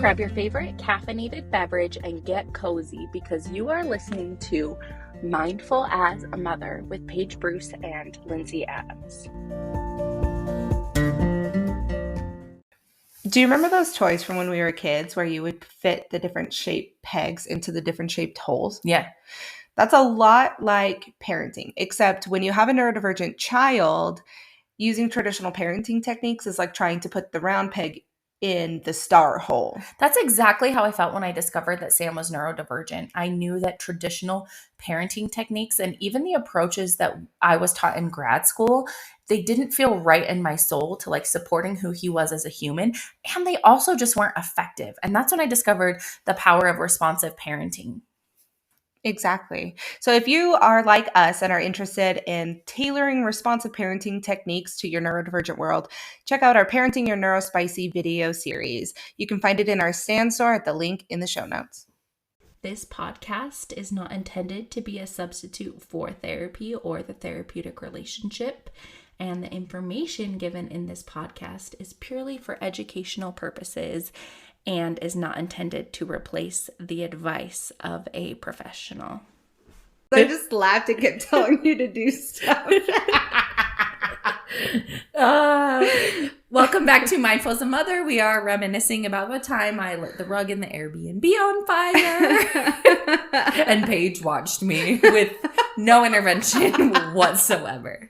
Grab your favorite caffeinated beverage and get cozy because you are listening to Mindful as a Mother with Paige Bruce and Lindsay Adams. Do you remember those toys from when we were kids where you would fit the different shaped pegs into the different shaped holes? Yeah. That's a lot like parenting, except when you have a neurodivergent child, using traditional parenting techniques is like trying to put the round peg in the star hole. That's exactly how I felt when I discovered that Sam was neurodivergent. I knew that traditional parenting techniques and even the approaches that I was taught in grad school, they didn't feel right in my soul to like supporting who he was as a human. And they also just weren't effective. And that's when I discovered the power of responsive parenting. Exactly. So if you are like us and are interested in tailoring responsive parenting techniques to your neurodivergent world, check out our Parenting Your Neurospicy video series. You can find it in our Stan store at the link in the show notes. This podcast is not intended to be a substitute for therapy or the therapeutic relationship, and the information given in this podcast is purely for educational purposes and is not intended to replace the advice of a professional. I just laughed and kept telling you to do stuff. Welcome back to Mindful as a Mother. We are reminiscing about the time I lit the rug in the Airbnb on fire. And Paige watched me with no intervention whatsoever.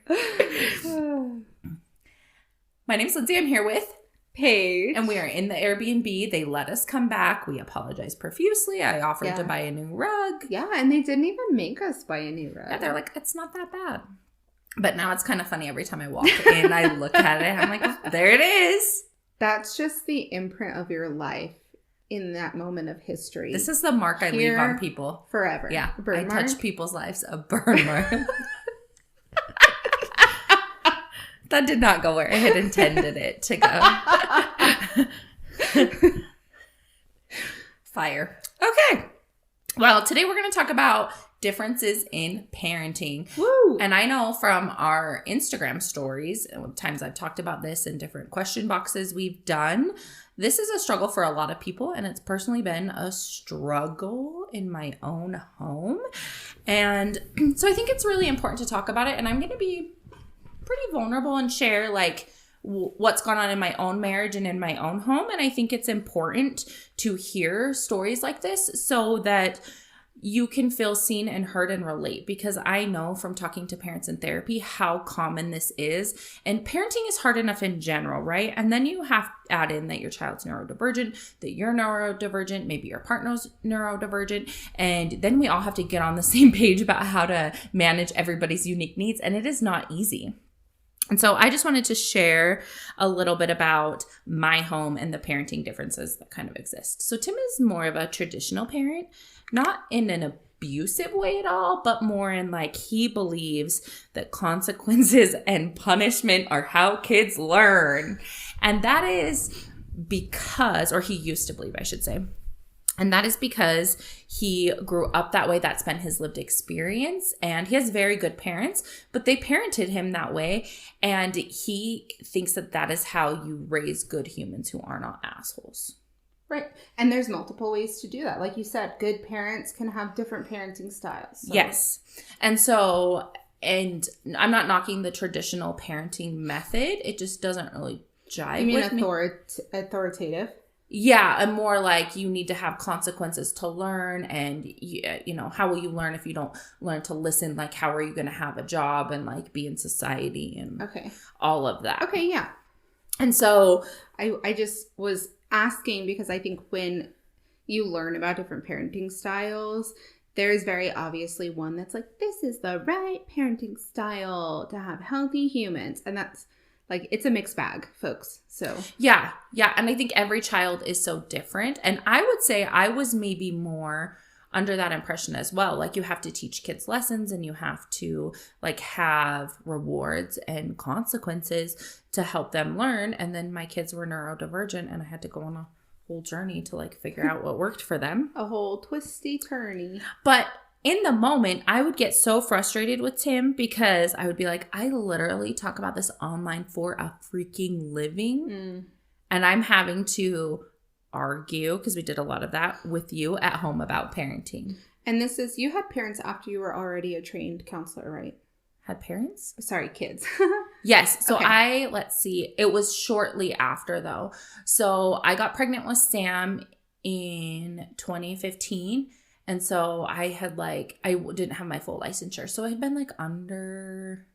My name's Lindsay. I'm here with Paige. And we are in the Airbnb. They let us come back. We apologize profusely. I offered to buy a new rug. Yeah, and they didn't even make us buy a new rug. Yeah, they're like, it's not that bad. But now it's kind of funny every time I walk in, I look at it, I'm like, there it is. That's just the imprint of your life in that moment of history. This is the mark I leave on people. Forever. Yeah, I touch people's lives. A burn mark. That did not go where I had intended it to go. Fire. Okay. Well, today we're going to talk about differences in parenting. Woo! And I know from our Instagram stories, and times I've talked about this in different question boxes we've done, this is a struggle for a lot of people, and it's personally been a struggle in my own home. And so I think it's really important to talk about it, and I'm going to be pretty vulnerable and share like what's gone on in my own marriage and in my own home. And I think it's important to hear stories like this so that you can feel seen and heard and relate, because I know from talking to parents in therapy how common this is. And parenting is hard enough in general, right? And then you have to add in that your child's neurodivergent, that you're neurodivergent, maybe your partner's neurodivergent. And then we all have to get on the same page about how to manage everybody's unique needs. And it is not easy. And so I just wanted to share a little bit about my home and the parenting differences that kind of exist. So Tim is more of a traditional parent, not in an abusive way at all, but more in like he believes that consequences and punishment are how kids learn. And that is because, or he used to believe, I should say. And that is because he grew up that way. That's been his lived experience. And he has very good parents, but they parented him that way. And he thinks that that is how you raise good humans who are not assholes. Right. And there's multiple ways to do that. Like you said, good parents can have different parenting styles. So. Yes. And so, and I'm not knocking the traditional parenting method. It just doesn't really jive with me. Authoritative? Yeah, and more like you need to have consequences to learn, and you know, how will you learn if you don't learn to listen? Like, how are you going to have a job and like be in society and all of that? Okay, yeah. And so I just was asking because I think when you learn about different parenting styles, there's very obviously one that's like, this is the right parenting style to have healthy humans, and that's like, it's a mixed bag, folks. So yeah. And I think every child is so different. And I would say I was maybe more under that impression as well. Like, you have to teach kids lessons and you have to like have rewards and consequences to help them learn. And then my kids were neurodivergent and I had to go on a whole journey to like figure out what worked for them. A whole twisty turny. But in the moment, I would get so frustrated with Tim because I would be like, I literally talk about this online for a freaking living. And I'm having to argue, because we did a lot of that with you at home about parenting. And this is, you had parents after you were already a trained counselor, right? Had parents? Sorry, kids. Yes. So Okay. let's see. It was shortly after though. So I got pregnant with Sam in 2015. And so I had I didn't have my full licensure. So it had been under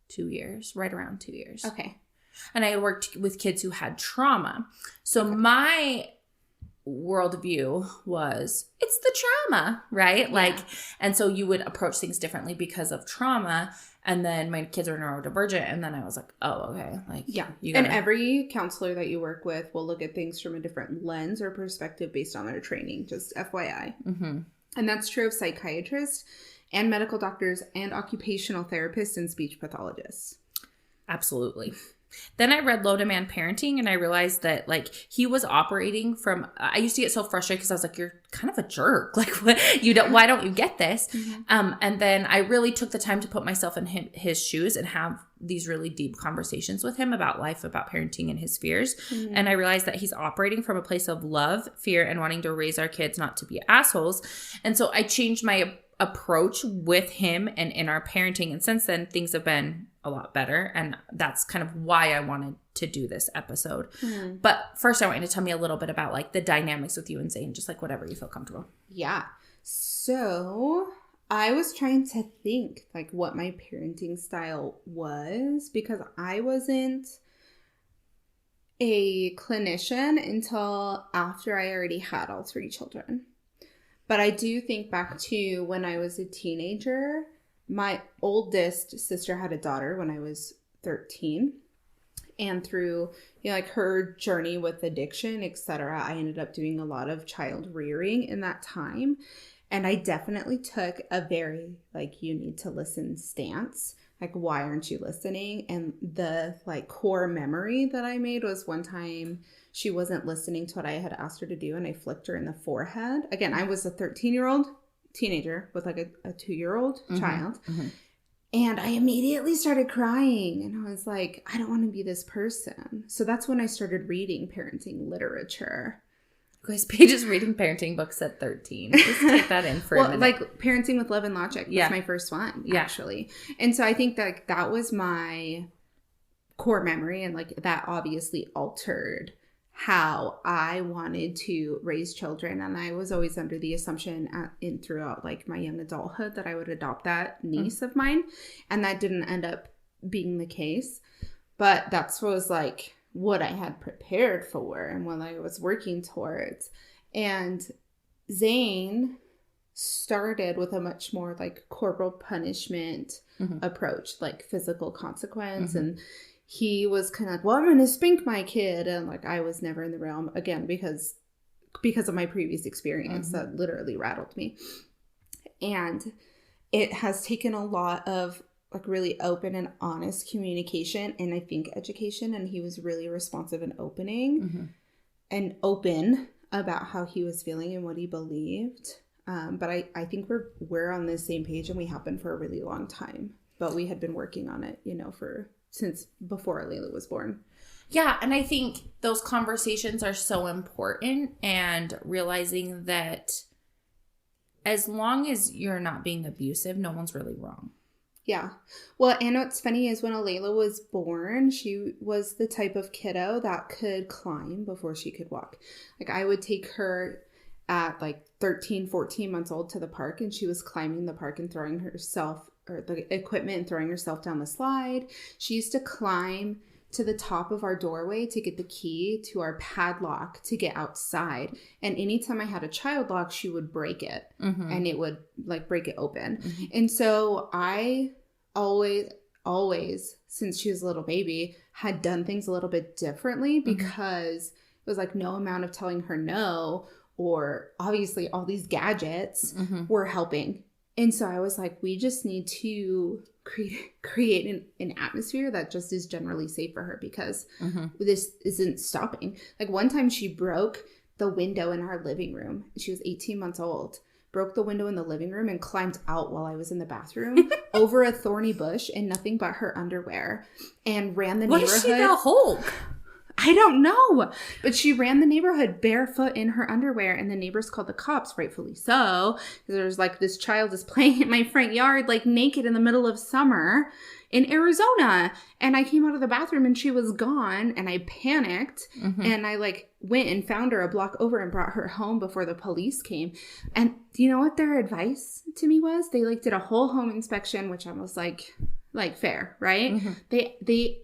2 years, right around 2 years. Okay. And I had worked with kids who had trauma. So my worldview was, it's the trauma, right? Yeah. And so you would approach things differently because of trauma. And then my kids are neurodivergent. And then I was like, oh, okay. Yeah. You gotta, and every counselor that you work with will look at things from a different lens or perspective based on their training, just FYI. Mm-hmm. And that's true of psychiatrists and medical doctors and occupational therapists and speech pathologists. Absolutely. Then I read Low Demand Parenting, and I realized that he was operating from, I used to get so frustrated because I was like, you're kind of a jerk. Why don't you get this? Mm-hmm. And then I really took the time to put myself in his shoes and have these really deep conversations with him about life, about parenting and his fears. Mm-hmm. And I realized that he's operating from a place of love, fear, and wanting to raise our kids not to be assholes. And so I changed my approach with him and in our parenting. And since then, things have been a lot better. And that's kind of why I wanted to do this episode. Mm-hmm. But first, I want you to tell me a little bit about the dynamics with you and Zane, just whatever you feel comfortable. Yeah. So I was trying to think what my parenting style was, because I wasn't a clinician until after I already had all 3 children. But I do think back to when I was a teenager. My oldest sister had a daughter when I was 13. And through her journey with addiction, etc., I ended up doing a lot of child rearing in that time. And I definitely took a very you need to listen stance. Why aren't you listening? And the core memory that I made was one time she wasn't listening to what I had asked her to do, and I flicked her in the forehead. Again, I was a 13-year-old teenager with a 2-year-old mm-hmm. child. Mm-hmm. And I immediately started crying, and I was like, I don't want to be this person. So that's when I started reading parenting literature. Guys, Paige is reading parenting books at 13. Just take that in for a minute. Parenting with Love and Logic. That's my first one, actually. And so I think that was my core memory, and that obviously altered how I wanted to raise children. And I was always under the assumption throughout my young adulthood that I would adopt that niece mm-hmm. of mine. And that didn't end up being the case. But that's what I had prepared for and what I was working towards. And Zane started with a much more corporal punishment mm-hmm. approach, physical consequence. Mm-hmm. And he was kind of well, I'm going to spank my kid. And I was never in the realm, again, because of my previous experience mm-hmm. that literally rattled me. And it has taken a lot of really open and honest communication and I think education. And he was really responsive and open about how he was feeling and what he believed. But I think we're on the same page, and we have been for a really long time. But we had been working on it, since before Layla was born. Yeah, and I think those conversations are so important, and realizing that as long as you're not being abusive, no one's really wrong. Yeah. Well, and what's funny is when Layla was born, she was the type of kiddo that could climb before she could walk. I would take her at 13, 14 months old to the park, and she was climbing the park and throwing herself or the equipment and throwing herself down the slide. She used to climb to the top of our doorway to get the key to our padlock to get outside. And anytime I had a child lock, she would break it mm-hmm. and it would break it open. Mm-hmm. And so I always, since she was a little baby, had done things a little bit differently because mm-hmm. it was no amount of telling her no, or obviously all these gadgets mm-hmm. were helping. And so I was we just need to create an atmosphere that just is generally safe for her, because mm-hmm. this isn't stopping. One time she broke the window in our living room. She was 18 months old. Broke the window in the living room and climbed out while I was in the bathroom over a thorny bush in nothing but her underwear, and ran the neighborhood. What is she, the Hulk? I don't know. But she ran the neighborhood barefoot in her underwear, and the neighbors called the cops, rightfully so. There's like, this child is playing in my front yard, like naked in the middle of summer in Arizona. And I came out of the bathroom and she was gone, and I panicked. And I like went and found her a block over and brought her home before the police came. And do you know what their advice to me was? They like did a whole home inspection, which I was like fair, right? They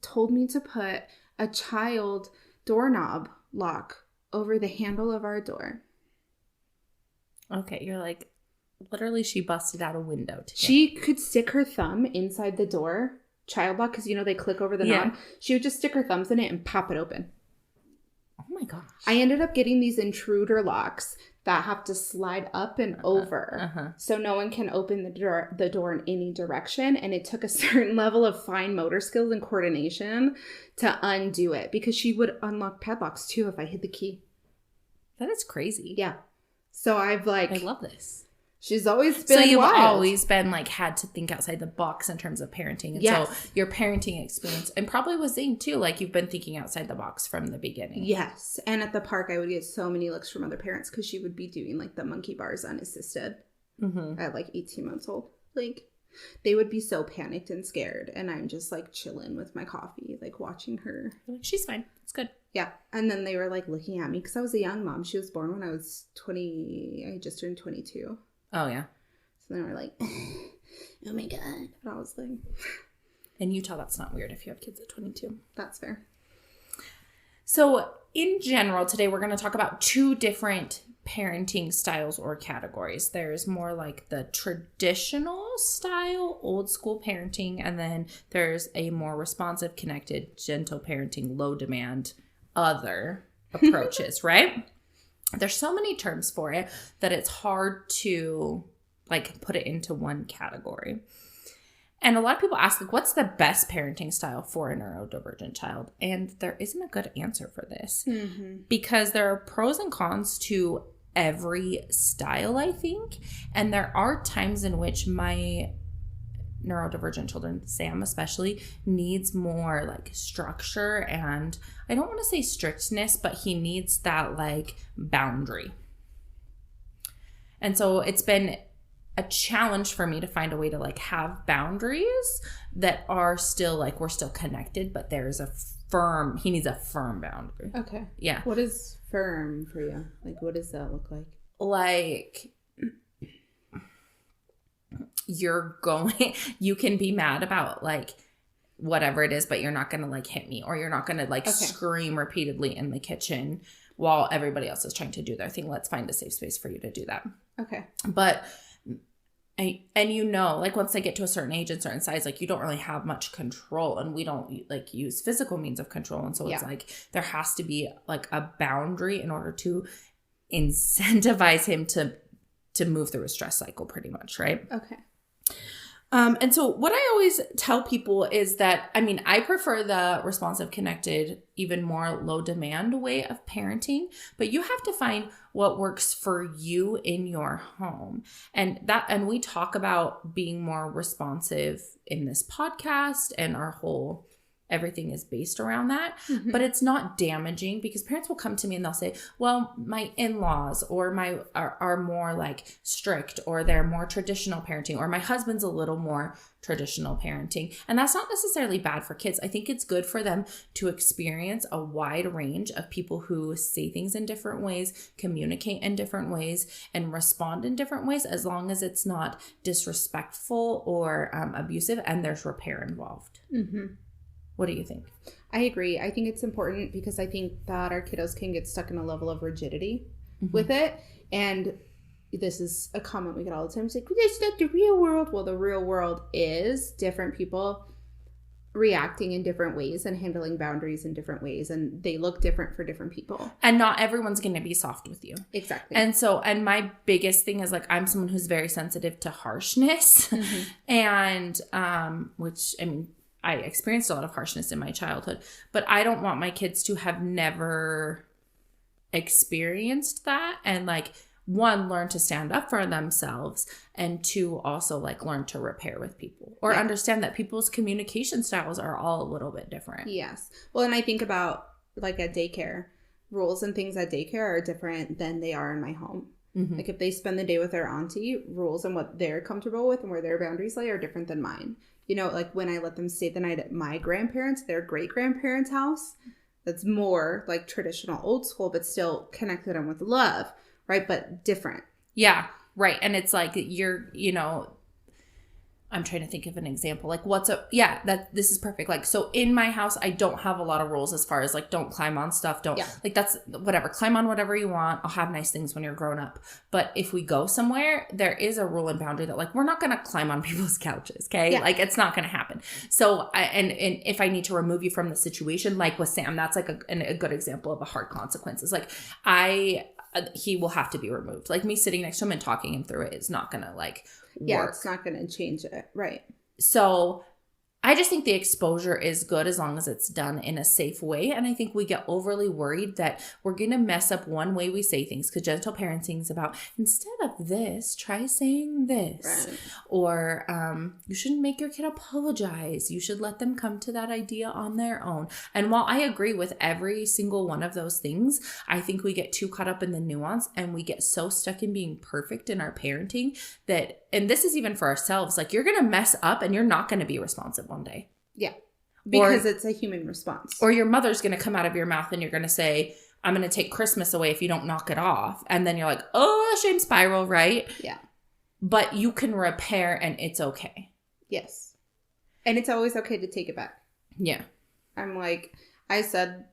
told me to put a child doorknob lock over the handle of our door. Okay, you're like, literally she busted out a window today. She could stick her thumb inside the door, child lock, because, you know, they click over the knob. She would just stick her thumbs in it and pop it open. Oh my gosh. I ended up getting these intruder locks that have to slide up and over so no one can open the door in any direction. And it took a certain level of fine motor skills and coordination to undo it, because she would unlock padlocks too if I hid the key. That is crazy. Yeah. So I've like... I love this. She's always been So you've wild. always been like had to think outside the box in terms of parenting. And so your parenting experience, and probably was Zane too, like you've been thinking outside the box from the beginning. Yes. And at the park, I would get so many looks from other parents because she would be doing like the monkey bars unassisted at like 18 months old. Like they would be so panicked and scared. And I'm just like chilling with my coffee, like watching her. Like, she's fine. It's good. Yeah. And then they were like looking at me because I was a young mom. She was born when I was 20. I just turned 22. Oh, yeah. So they were like, oh my God. And I was like... In Utah, that's not weird if you have kids at 22. That's fair. So in general, today we're going to talk about two different parenting styles or categories. There's more like the traditional style, old school parenting, and then there's a more responsive, connected, gentle parenting, low demand, other approaches, right? There's so many terms for it that it's hard to like put it into one category. And a lot of people ask, like, what's the best parenting style for a neurodivergent child? And there isn't a good answer for this because there are pros and cons to every style, I think. And there are times in which my neurodivergent children, Sam especially, needs more like structure, and I don't want to say strictness, but he needs that like boundary. And so it's been a challenge for me to find a way to like have boundaries that are still like, we're still connected, but there's he needs a firm boundary. Okay. Yeah. What is firm for you? Like, what does that look like? Like, you can be mad about like whatever it is, but you're not going to like hit me, or you're not going to like scream repeatedly in the kitchen while everybody else is trying to do their thing. Let's find a safe space for you to do that. Okay. But like once they get to a certain age and certain size, like you don't really have much control, and we don't like use physical means of control. And so it's like, there has to be like a boundary in order to incentivize him to move through a stress cycle pretty much. Right. Okay. And so what I always tell people is that, I mean, I prefer the responsive, connected, even more low demand way of parenting, but you have to find what works for you in your home. And we talk about being more responsive in this podcast, and our whole everything is based around that, but it's not damaging, because parents will come to me and they'll say, well, my in-laws or are more like strict, or they're more traditional parenting, or my husband's a little more traditional parenting. And that's not necessarily bad for kids. I think it's good for them to experience a wide range of people who say things in different ways, communicate in different ways, and respond in different ways, as long as it's not disrespectful or abusive and there's repair involved. What do you think? I agree. I think it's important, because I think that our kiddos can get stuck in a level of rigidity with it. And this is a comment we get all the time. It's like, that's not the real world. Well, the real world is different people reacting in different ways and handling boundaries in different ways. And they look different for different people. And not everyone's going to be soft with you. Exactly. And my biggest thing is like, I'm someone who's very sensitive to harshness. And which, I mean, I experienced a lot of harshness in my childhood, but I don't want my kids to have never experienced that, and like, one, learn to stand up for themselves, and two, also like learn to repair with people, or understand that people's communication styles are all a little bit different. Yes. Well, and I think about like at daycare, rules and things at daycare are different than they are in my home. Mm-hmm. Like if they spend the day with their auntie, rules and what they're comfortable with and where their boundaries lay are different than mine. You know, like when I let them stay the night at my grandparents, their great grandparents' house, that's more like traditional old school, but still connected them with love, right? But different. Yeah, right. And it's like I'm trying to think of an example. Like this is perfect. Like, so in my house, I don't have a lot of rules as far as like, don't climb on stuff. Like that's whatever, climb on whatever you want. I'll have nice things when you're grown up. But if we go somewhere, there is a rule and boundary that like, we're not going to climb on people's couches. Okay. Yeah. Like it's not going to happen. So and if I need to remove you from the situation, like with Sam, that's like a good example of a hard consequence. It's like he will have to be removed. Like me sitting next to him and talking him through it is not going to like work. It's not going to change it. Right. So I just think the exposure is good as long as it's done in a safe way. And I think we get overly worried that we're going to mess up one way we say things, because gentle parenting is about, instead of this, try saying this. Right. Or you shouldn't make your kid apologize. You should let them come to that idea on their own. And while I agree with every single one of those things, I think we get too caught up in the nuance and we get so stuck in being perfect in our parenting that, and this is even for ourselves, like you're going to mess up and you're not going to be responsive one day. Yeah. Because it's a human response. Or your mother's going to come out of your mouth and you're going to say, I'm going to take Christmas away if you don't knock it off. And then you're like, oh, shame spiral, right? Yeah. But you can repair and it's okay. Yes. And it's always okay to take it back. Yeah. I'm like, I said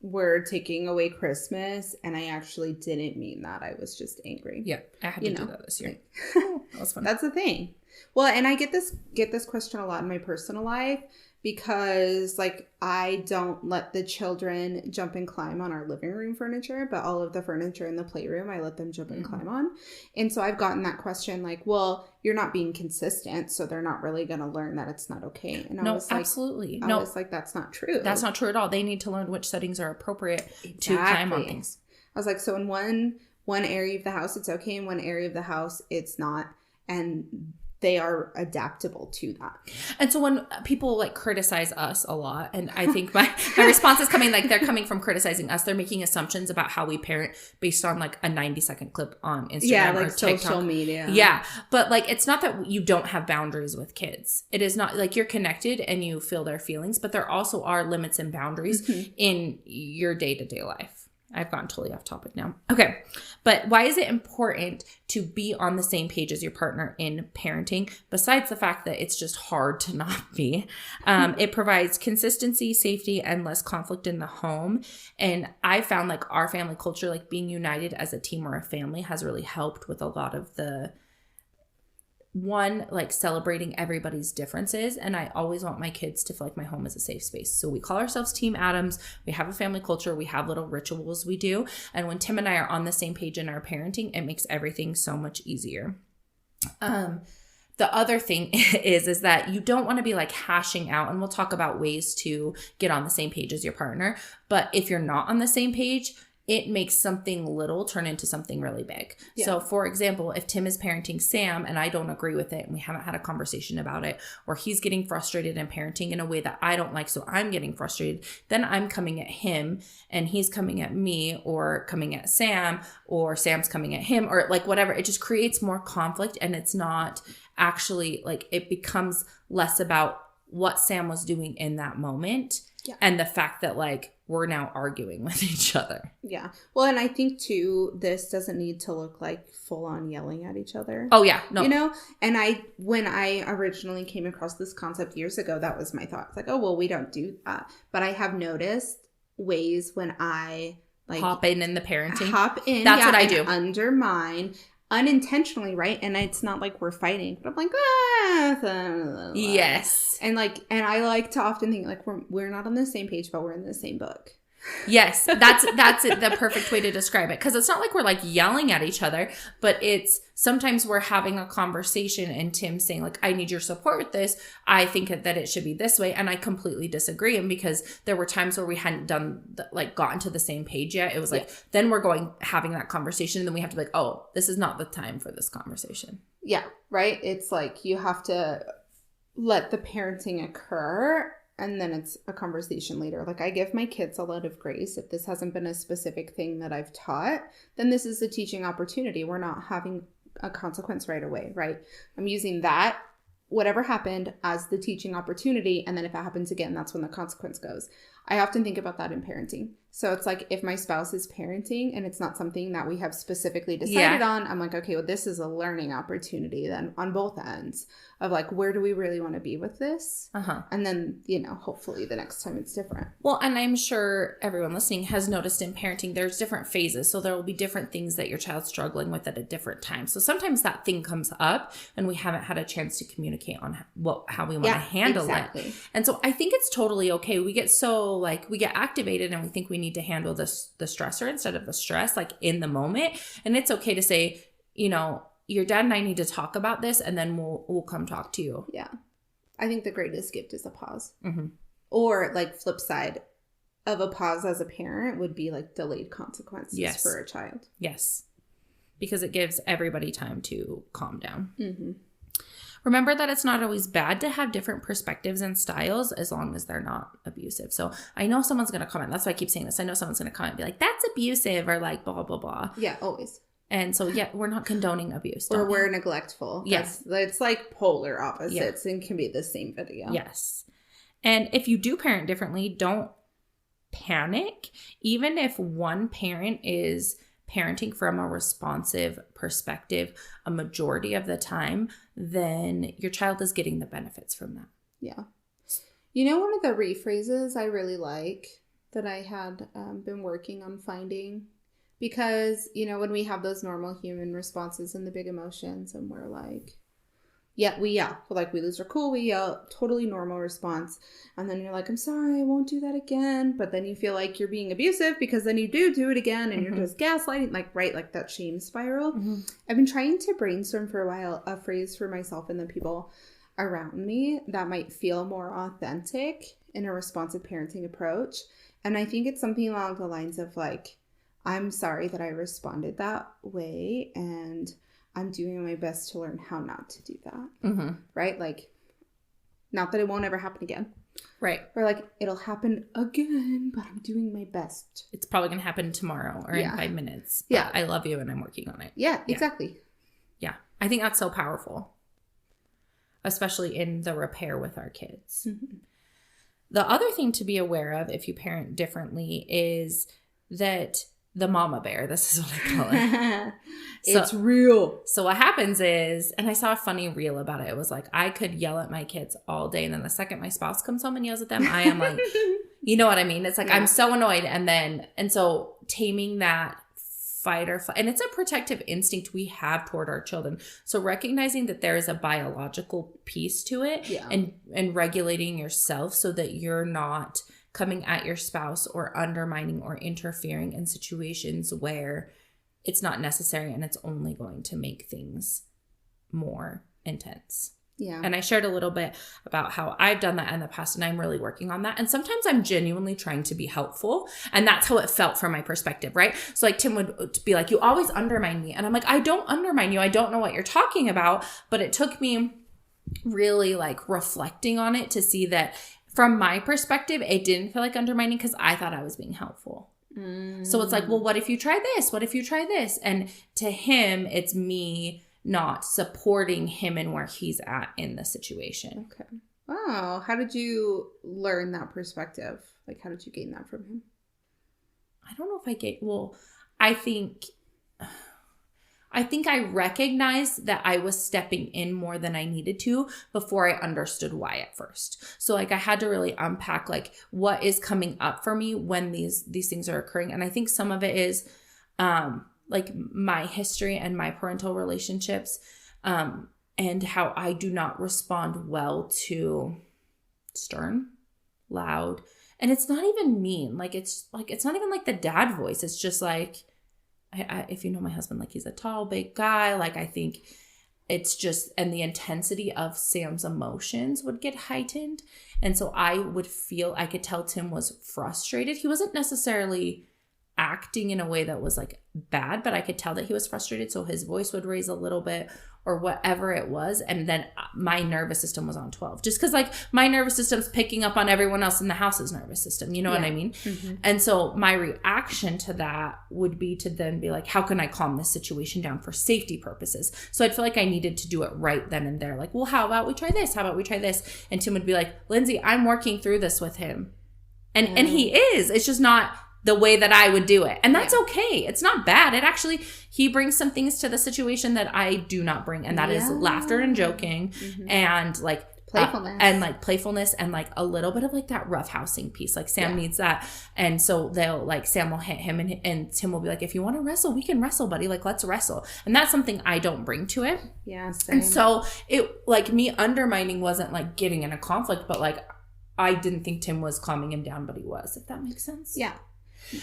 we're taking away Christmas and I actually didn't mean that. I was just angry. Yeah. I had to do that this year. That was fun. That's the thing. Well, and I get this question a lot in my personal life because like I don't let the children jump and climb on our living room furniture, but all of the furniture in the playroom, I let them jump and climb on. And so I've gotten that question like, well, you're not being consistent, so they're not really going to learn that it's not okay. And I was like, absolutely. I was like, that's not true. That's not true at all. They need to learn which settings are appropriate to climb on things. I was like, so in one area of the house, it's okay. In one area of the house, it's not. And they are adaptable to that. And so when people like criticize us a lot, and I think my response is coming, like they're coming from criticizing us. They're making assumptions about how we parent based on like a 90-second clip on Instagram like or TikTok. Social media. Yeah. But like, it's not that you don't have boundaries with kids. It is not like you're connected and you feel their feelings, but there also are limits and boundaries in your day-to-day life. I've gotten totally off topic now. Okay. But why is it important to be on the same page as your partner in parenting? Besides the fact that it's just hard to not be, it provides consistency, safety, and less conflict in the home. And I found like our family culture, like being united as a team or a family has really helped with a lot of the like celebrating everybody's differences. And I always want my kids to feel like my home is a safe space. So we call ourselves Team Adams. We have a family culture. We have little rituals we do. And when Tim and I are on the same page in our parenting, it makes everything so much easier. The other thing is that you don't want to be like hashing out, and we'll talk about ways to get on the same page as your partner. But if you're not on the same page, it makes something little turn into something really big. Yeah. So for example, if Tim is parenting Sam and I don't agree with it and we haven't had a conversation about it, or he's getting frustrated and parenting in a way that I don't like, so I'm getting frustrated, then I'm coming at him and he's coming at me, or coming at Sam, or Sam's coming at him, or like whatever. It just creates more conflict, and it's not actually like, it becomes less about what Sam was doing in that moment. Yeah. And the fact that like we're now arguing with each other. Yeah. Well, and I think too, this doesn't need to look like full on yelling at each other. Oh yeah. No. You know, and when I originally came across this concept years ago, that was my thought. It's like, oh, well, we don't do that. But I have noticed ways when I like hop in the parenting. That's what I do. Undermine unintentionally, right? And it's not like we're fighting, but I'm like, yes. And I like to often think like we're not on the same page, but we're in the same book. Yes, that's the perfect way to describe it. Because it's not like we're like yelling at each other, but it's sometimes we're having a conversation and Tim's saying like, I need your support with this. I think that it should be this way. And I completely disagree. And because there were times where we hadn't gotten to the same page yet. It was like, then we're having that conversation. And then we have to be like, oh, this is not the time for this conversation. Yeah. Right. It's like you have to let the parenting occur and then it's a conversation later. Like, I give my kids a lot of grace. If this hasn't been a specific thing that I've taught, then this is a teaching opportunity. We're not having a consequence right away, right? I'm using that, whatever happened, as the teaching opportunity. And then if it happens again, that's when the consequence goes. I often think about that in parenting. So it's like, if my spouse is parenting and it's not something that we have specifically decided on, I'm like, okay, well, this is a learning opportunity then on both ends of like, where do we really want to be with this? And then, you know, hopefully the next time it's different. Well, and I'm sure everyone listening has noticed in parenting, there's different phases. So there will be different things that your child's struggling with at a different time. So sometimes that thing comes up and we haven't had a chance to communicate on how we want to handle it. And so I think it's totally okay. We get so like, we get activated and we think we need to handle the stressor instead of the stress, like in the moment. And it's okay to say, you know, your dad and I need to talk about this, and then we'll come talk to you. Yeah. I think the greatest gift is a pause. Or like flip side of a pause as a parent would be like delayed consequences for a child. Yes. Because it gives everybody time to calm down. Remember that it's not always bad to have different perspectives and styles as long as they're not abusive. So I know someone's going to comment. That's why I keep saying this. I know someone's going to comment and be like, that's abusive, or like blah, blah, blah. Yeah, always. And so, yeah, we're not condoning abuse. Or we're neglectful. Yes. It's like polar opposites and can be the same video. Yes. And if you do parent differently, don't panic. Even if one parent is parenting from a responsive perspective a majority of the time, then your child is getting the benefits from that. Yeah. You know, one of the rephrases I really like that I had been working on finding, because, you know, when we have those normal human responses and the big emotions and we're like, we yell. Like, we lose our cool, we yell, totally normal response. And then you're like, I'm sorry, I won't do that again. But then you feel like you're being abusive because then you do it again and you're just gaslighting, like, right, like that shame spiral. I've been trying to brainstorm for a while a phrase for myself and the people around me that might feel more authentic in a responsive parenting approach. And I think it's something along the lines of like, I'm sorry that I responded that way, and I'm doing my best to learn how not to do that. Right? Like, not that it won't ever happen again. Right. Or like, it'll happen again, but I'm doing my best. It's probably going to happen tomorrow or in 5 minutes. Yeah. I love you and I'm working on it. Yeah, exactly. Yeah. I think that's so powerful, especially in the repair with our kids. The other thing to be aware of if you parent differently is that the mama bear, this is what I call it. It's real. So what happens is, and I saw a funny reel about it. It was like, I could yell at my kids all day. And then the second my spouse comes home and yells at them, I am like, you know what I mean? It's like, I'm so annoyed. And so taming that fight or flight, and it's a protective instinct we have toward our children. So recognizing that there is a biological piece to it and regulating yourself so that you're not coming at your spouse or undermining or interfering in situations where it's not necessary and it's only going to make things more intense. Yeah. And I shared a little bit about how I've done that in the past, and I'm really working on that. And sometimes I'm genuinely trying to be helpful. And that's how it felt from my perspective, right? So like Tim would be like, you always undermine me. And I'm like, I don't undermine you. I don't know what you're talking about. But it took me really like reflecting on it to see that from my perspective, it didn't feel like undermining because I thought I was being helpful. So it's like, well, what if you try this? What if you try this? And to him, it's me not supporting him and where he's at in the situation. Okay. Wow. How did you learn that perspective? Like, how did you gain that from him? I don't know if I think I recognized that I was stepping in more than I needed to before I understood why at first. So like I had to really unpack like what is coming up for me when these things are occurring. And I think some of it is like my history and my parental relationships and how I do not respond well to stern, loud, and it's not even mean. Like it's not even like the dad voice. It's just like, if you know my husband, like he's a tall, big guy. Like I think it's just, and the intensity of Sam's emotions would get heightened. And so I would feel, I could tell Tim was frustrated. He wasn't necessarily acting in a way that was like bad, but I could tell that he was frustrated. So his voice would raise a little bit or whatever it was. And then my nervous system was on 12, just because like my nervous system's picking up on everyone else in the house's nervous system. You know what I mean? Mm-hmm. And so my reaction to that would be to then be like, how can I calm this situation down for safety purposes? So I'd feel like I needed to do it right then and there. Like, well, how about we try this? How about we try this? And Tim would be like, Lindsay, I'm working through this with him. And he is. It's just not the way that I would do it. And that's okay. It's not bad. It actually, he brings some things to the situation that I do not bring. And that is laughter and joking and like playfulness and like a little bit of like that roughhousing piece. Like Sam needs that. And so Sam will hit him and Tim will be like, if you want to wrestle, we can wrestle, buddy. Like, let's wrestle. And that's something I don't bring to it. Yeah. Same. And so it like me undermining wasn't like getting in a conflict, but like I didn't think Tim was calming him down, but he was, if that makes sense. Yeah.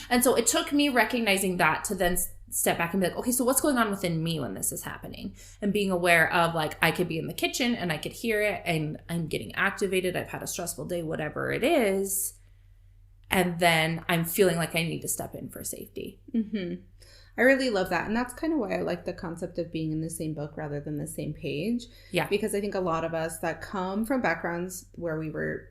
And so it took me recognizing that to then step back and be like, okay, so what's going on within me when this is happening? And being aware of like, I could be in the kitchen and I could hear it and I'm getting activated. I've had a stressful day, whatever it is. And then I'm feeling like I need to step in for safety. Mm-hmm. I really love that. And that's kind of why I like the concept of being in the same book rather than the same page. Yeah. Because I think a lot of us that come from backgrounds where we were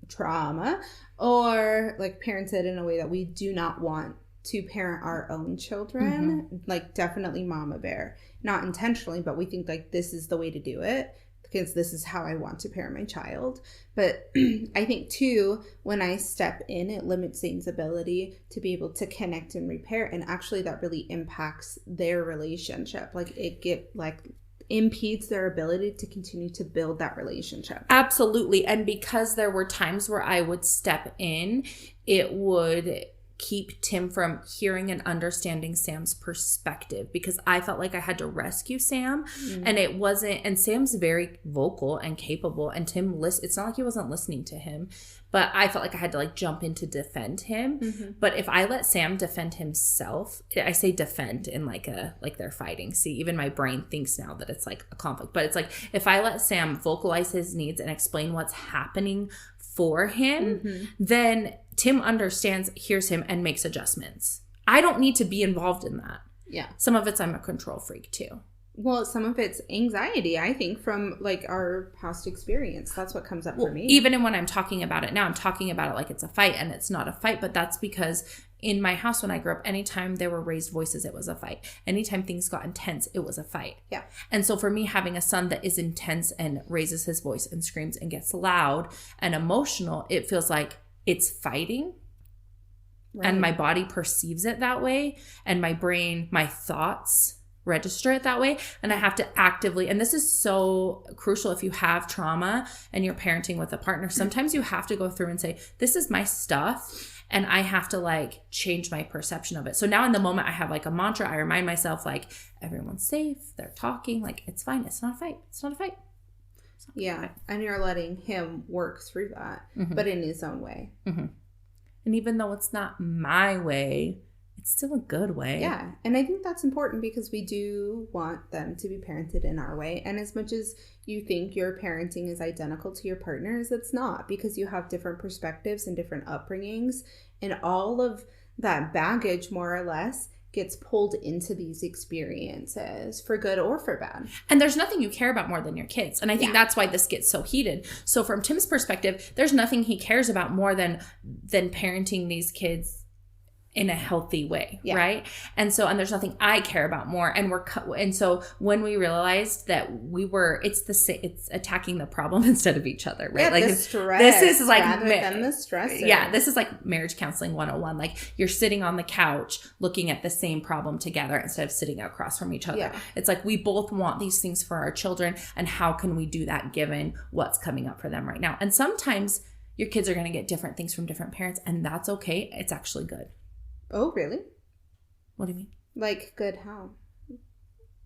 trauma or like parented in a way that we do not want to parent our own children, like definitely mama bear, not intentionally, but we think like this is the way to do it because this is how I want to parent my child. But I think too, when I step in, it limits Zane's ability to be able to connect and repair, and actually that really impacts their relationship. Like it impedes their ability to continue to build that relationship. Absolutely. And because there were times where I would step in, it would keep Tim from hearing and understanding Sam's perspective because I felt like I had to rescue Sam and it wasn't, and Sam's very vocal and capable and Tim it's not like he wasn't listening to him, but I felt like I had to like jump in to defend him. But if I let Sam defend himself, I say defend in like they're fighting. See, even my brain thinks now that it's like a conflict, but it's like if I let Sam vocalize his needs and explain what's happening for him, then Tim understands, hears him, and makes adjustments. I don't need to be involved in that. Yeah. Some of it's I'm a control freak too. Well, some of it's anxiety, I think, from like our past experience. That's what comes up for me. Even when I'm talking about it now, I'm talking about it like it's a fight, and it's not a fight, but that's because in my house when I grew up, anytime there were raised voices, it was a fight. Anytime things got intense, it was a fight. Yeah. And so for me, having a son that is intense and raises his voice and screams and gets loud and emotional, it feels like it's fighting. Right. And my body perceives it that way. And my brain, my thoughts register it that way. And I have to actively, and this is so crucial if you have trauma and you're parenting with a partner, sometimes you have to go through and say, this is my stuff. And I have to like change my perception of it. So now in the moment I have like a mantra. I remind myself like everyone's safe. They're talking. Like it's fine. It's not a fight. It's not a fight. Yeah. And you're letting him work through that, but in his own way. And even though it's not my way, it's still a good way. Yeah. And I think that's important because we do want them to be parented in our way. And as much as you think your parenting is identical to your partner's, it's not, because you have different perspectives and different upbringings. And all of that baggage, more or less, gets pulled into these experiences for good or for bad. And there's nothing you care about more than your kids. And I think that's why this gets so heated. So from Tim's perspective, there's nothing he cares about more than parenting these kids in a healthy way, right? And so, and there's nothing I care about more. And so when we realized that it's attacking the problem instead of each other, right? Yeah, like this is like rather than the stressor. Yeah, this is like marriage counseling 101. Like you're sitting on the couch looking at the same problem together instead of sitting across from each other. Yeah. It's like we both want these things for our children, and how can we do that given what's coming up for them right now? And sometimes your kids are going to get different things from different parents, and that's okay. It's actually good. Oh, really? What do you mean? Like good how?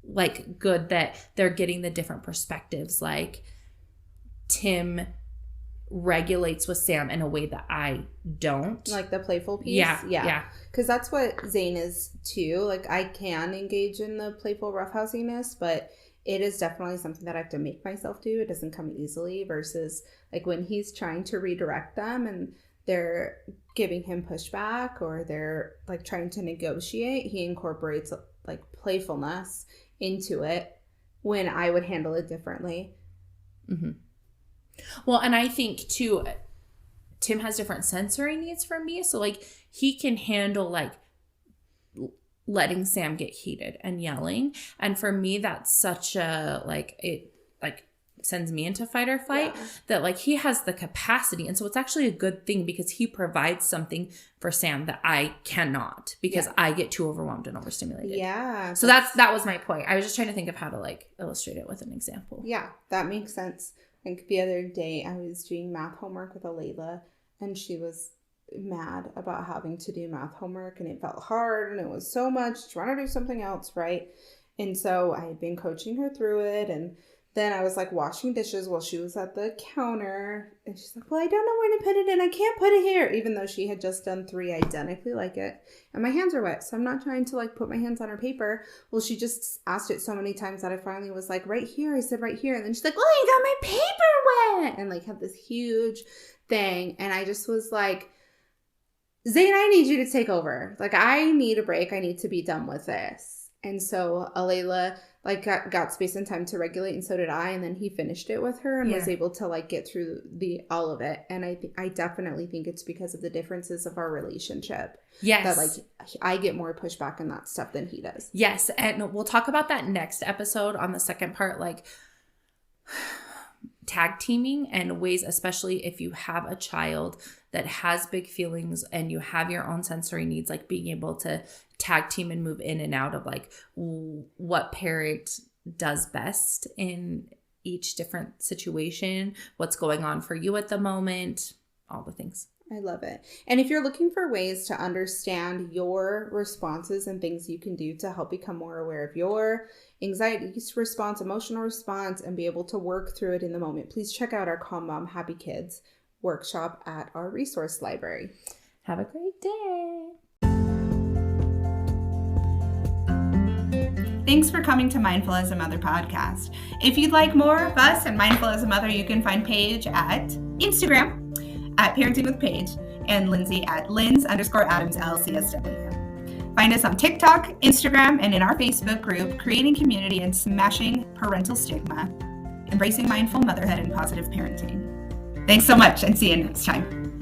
Like good that they're getting the different perspectives. Like Tim regulates with Sam in a way that I don't. Like the playful piece? Yeah. Because that's what Zane is too. Like I can engage in the playful roughhousiness, but it is definitely something that I have to make myself do. It doesn't come easily versus like when he's trying to redirect them and they're giving him pushback or they're like trying to negotiate, he incorporates like playfulness into it when I would handle it differently. Mm-hmm. Well, and I think too, Tim has different sensory needs from me. So like he can handle like letting Sam get heated and yelling. And for me, that's such a like, it like sends me into fight or flight, that like he has the capacity. And so it's actually a good thing because he provides something for Sam that I cannot, because I get too overwhelmed and overstimulated. Yeah. So that was my point. I was just trying to think of how to like illustrate it with an example. Yeah, that makes sense. Like the other day I was doing math homework with Alayla, and she was mad about having to do math homework, and it felt hard and it was so much trying to do something else, right? And so I had been coaching her through it, and then I was like washing dishes while she was at the counter, and she's like, well, I don't know where to put it, and I can't put it here, even though she had just done 3 identically like it, and my hands are wet, so I'm not trying to like put my hands on her paper. Well, she just asked it so many times that I finally was like, right here. I said right here, and then she's like, oh, you got my paper wet, and like had this huge thing, and I just was like, Zane, I need you to take over. Like, I need a break. I need to be done with this. And so Alayla like got space and time to regulate, and so did I. And then he finished it with her and was able to like get through all of it. And I definitely think it's because of the differences of our relationship. Yes. That like I get more pushback in that stuff than he does. Yes. And we'll talk about that next episode on the second part, like tag teaming and ways, especially if you have a child that has big feelings and you have your own sensory needs, like being able to tag team and move in and out of like what parent does best in each different situation, what's going on for you at the moment, all the things. I love it. And if you're looking for ways to understand your responses and things you can do to help become more aware of your anxiety response, emotional response, and be able to work through it in the moment, please check out our Calm Mom Happy Kids workshop at our resource library. Have a great day. Thanks for coming to Mindful as a Mother podcast. If you'd like more of us and Mindful as a Mother, you can find Paige at Instagram at Parenting with Paige, and Lindsay at Linz_Adams LCSW. Find us on TikTok, Instagram, and in our Facebook group, Creating Community and Smashing Parental Stigma, Embracing Mindful Motherhood and Positive Parenting. Thanks so much, and see you next time.